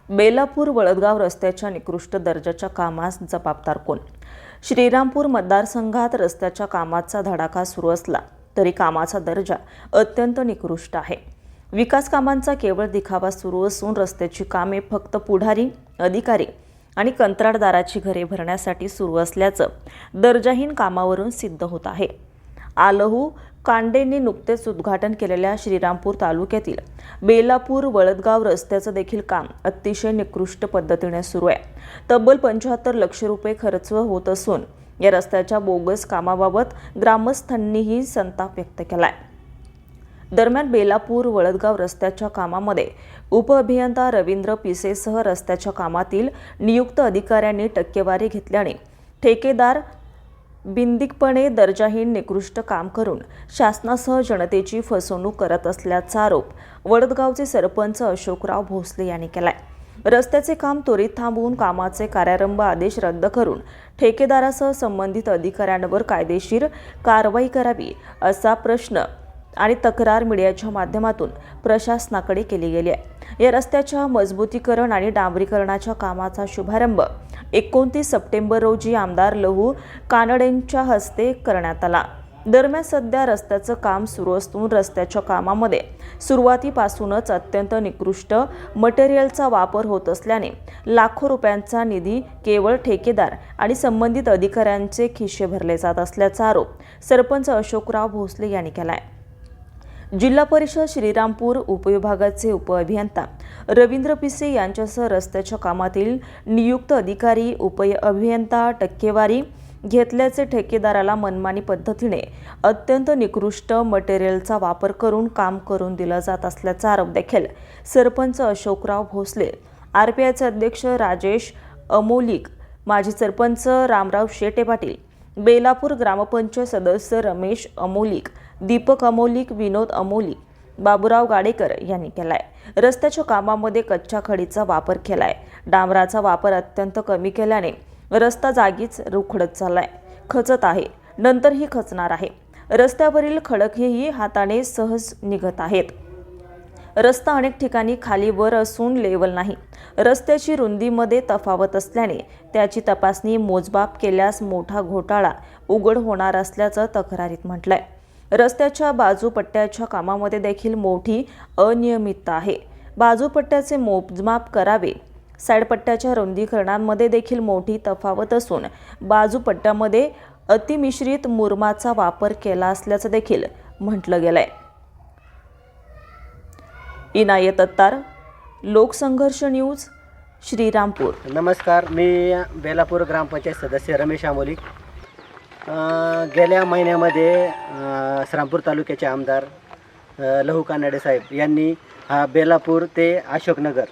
बेलापूर वळदगाव रस्त्याच्या निकृष्ट दर्जाच्या कामास जबाबदार कोण? श्रीरामपूर मतदारसंघात रस्त्याच्या कामाचा धडाका सुरू असला तरी कामाचा दर्जा अत्यंत निकृष्ट आहे। विकास कामांचा केवळ दिखावा सुरू असून रस्त्याची कामे फक्त पुढारी, अधिकारी आणि कंत्राटदाराची घरे भरण्यासाठी सुरू असल्याचं दर्जाहीन कामावरून सिद्ध होत आहे। आलहू कांडेंनी नुकतेच उद्घाटन केलेल्या श्रीरामपूर तालुक्यातील बेलापूर वळदगाव रस्त्याचं देखील काम अतिशय निकृष्ट पद्धतीने सुरू आहे। तब्बल 75 लाख रुपये खर्च होत असून या रस्त्याच्या बोगस कामाबाबत ग्रामस्थांनीही संताप व्यक्त केलाय। दरम्यान बेलापूर वळदगाव रस्त्याच्या कामामध्ये उपअभियंता रवींद्र पिसेसह रस्त्याच्या कामातील नियुक्त अधिकाऱ्यांनी टक्केवारी घेतल्याने ठेकेदार बिनदिकपणे दर्जाहीन निकृष्ट काम करून शासनासह जनतेची फसवणूक करत असल्याचा आरोप वळदगावचे सरपंच अशोकराव भोसले यांनी केलाय। रस्त्याचे काम त्वरित थांबवून कामाचे कार्यारंभ आदेश रद्द करून ठेकेदारासह संबंधित अधिकाऱ्यांवर कायदेशीर कारवाई करावी असा प्रश्न आणि तक्रार मीडियाच्या माध्यमातून प्रशासनाकडे केली गेली आहे। या रस्त्याच्या मजबूतीकरण आणि डांबरीकरणाच्या कामाचा शुभारंभ 29 सप्टेंबर रोजी आमदार लहू कानडेंच्या हस्ते करण्यात आला। दरम्यान सध्या रस्त्याचं काम सुरू असून रस्त्याच्या कामामध्ये सुरुवातीपासूनच अत्यंत निकृष्ट मटेरियलचा वापर होत असल्याने लाखो रुपयांचा निधी केवळ ठेकेदार आणि संबंधित अधिकाऱ्यांचे खिसे भरले जात असल्याचा आरोप सरपंच अशोकराव भोसले यांनी केलाय। जिल्हा परिषद श्रीरामपूर उपविभागाचे उपअभियंता रवींद्र पिसे यांच्यासह रस्त्याच्या कामातील नियुक्त अधिकारी उपअभियंता टक्केवारी घेतल्याचे ठेकेदाराला मनमानी पद्धतीने अत्यंत निकृष्ट मटेरियलचा वापर करून काम करून दिलं जात असल्याचा आरोप देखील सरपंच अशोकराव भोसले, आरपीआयचे अध्यक्ष राजेश अमोलिक, माजी सरपंच रामराव शेटे पाटील, बेलापूर ग्रामपंचायत सदस्य रमेश अमोलिक, दीपक अमोलिक, विनोद अमोलिक, बाबूराव गाडेकर यांनी केलाय। रस्त्याच्या कामामध्ये कच्च्या खडीचा वापर केलाय। डांबराचा वापर अत्यंत कमी केल्याने रस्ता जागीच रुखडत चाललाय, खचत आहे, नंतरही खचणार आहे। रस्त्यावरील खडकही हाताने सहज निघत आहेत। रस्ता अनेक ठिकाणी खाली वर असून लेवल नाही। रस्त्याची रुंदीमध्ये तफावत असल्याने त्याची तपासणी मोजमाप केल्यास मोठा घोटाळा उघड होणार असल्याचं तक्रारीत म्हटलंय। रस्त्याच्या बाजूपट्ट्याच्या कामामध्ये देखील मोठी अनियमितता आहे। बाजूपट्ट्याचे मोजमाप करावे। साईडपट्ट्याच्या रुंदीकरणांमध्ये देखील मोठी तफावत असून बाजूपट्ट्यामध्ये अतिमिश्रित मुरमाचा वापर केला असल्याचं देखील म्हटलं गेलंय। इनायत अत्तार, लोकसंघर्ष न्यूज, श्रीरामपूर। नमस्कार, मी बेलापूर ग्रामपंचायत सदस्य रमेश अमोलिक। गेल्या महिन्यामध्ये श्रीरामपूर तालुक्याचे आमदार लहू कानडे साहेब यांनी हा बेलापूर ते अशोकनगर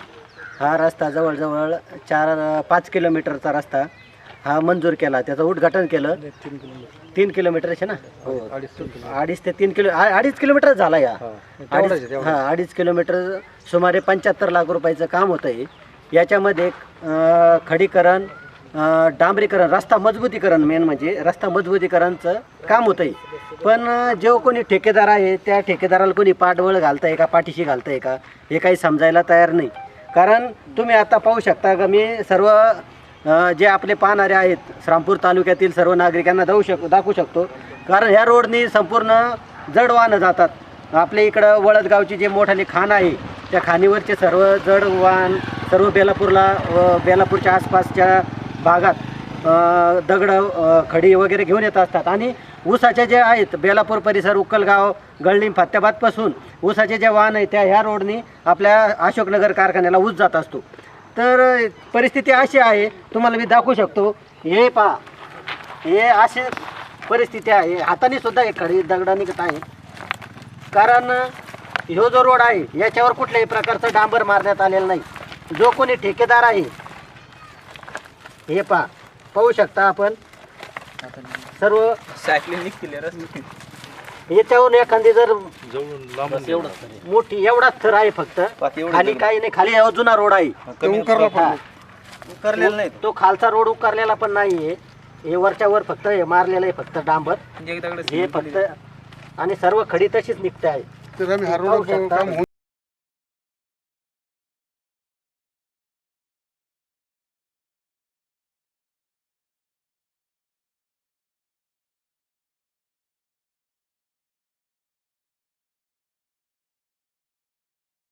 हा रस्ता जवळजवळ 4-5 किलोमीटरचा रस्ता हा मंजूर केला। त्याचं उद्घाटन केलं। 3 किलोमीटरचे ना, हो, 2.5 ते 3 किलोमीटर झाला या। 2.5 किलोमीटर सुमारे 75 लाख रुपयाचं काम होतं आहे। याच्यामध्ये खडीकरण, डांबरीकरण, रस्ता मजबूतीकरण, मेन म्हणजे रस्ता मजबूतीकरणचं काम होतं आहे। पण जो कोणी ठेकेदार आहे त्या ठेकेदाराला कोणी पाठबळ घालतं आहे का, पाठीशी घालतं आहे का, हे काही समजायला तयार नाही। कारण तुम्ही आता पाहू शकता का, मी सर्व जे आपले पाहणारे आहेत श्रीरामपूर तालुक्यातील सर्व नागरिकांना दाखवू शकतो। कारण ह्या रोडनी संपूर्ण जड वाहनं जातात। आपल्या इकडं वळदगावची जे मोठाली खाण आहे त्या खाणीवरचे सर्व जड वाहन सर्व बेलापूरच्या आसपासच्या भागात दगडं, खडी वगैरे घेऊन येत असतात। आणि ऊसाचे जे आहेत बेलापूर परिसर, उक्कलगाव, गळलिंब, फत्याबादपासून ऊसाचे जे वाहन आहे त्या ह्या रोडनी आपल्या अशोकनगर कारखान्याला ऊस जात असतो। तर परिस्थिती अशी आहे, तुम्हाला मी दाखवू शकतो। हे पहा, हे अशी परिस्थिती आहे। हाताने सुद्धा हे खडी दगडं निघत आहे। कारण ह्यो जो रोड आहे याच्यावर कुठल्याही प्रकारचं डांबर मारण्यात आलेलं नाही। जो कोणी ठेकेदार आहे, हे पहा, पाहू शकता आपण सर्व याच्यावरून एखादी जर मोठी एवढाच थर आहे फक्त, खाली काही नाही। खाली जुना रोड आहे, उकरलेला नाही, तो खालचा रोड उकरलेला पण नाहीये। हे वरच्या वर फक्त हे मारलेलं आहे, फक्त डांबर हे फक्त, आणि सर्व खडी तशीच निघते आहे।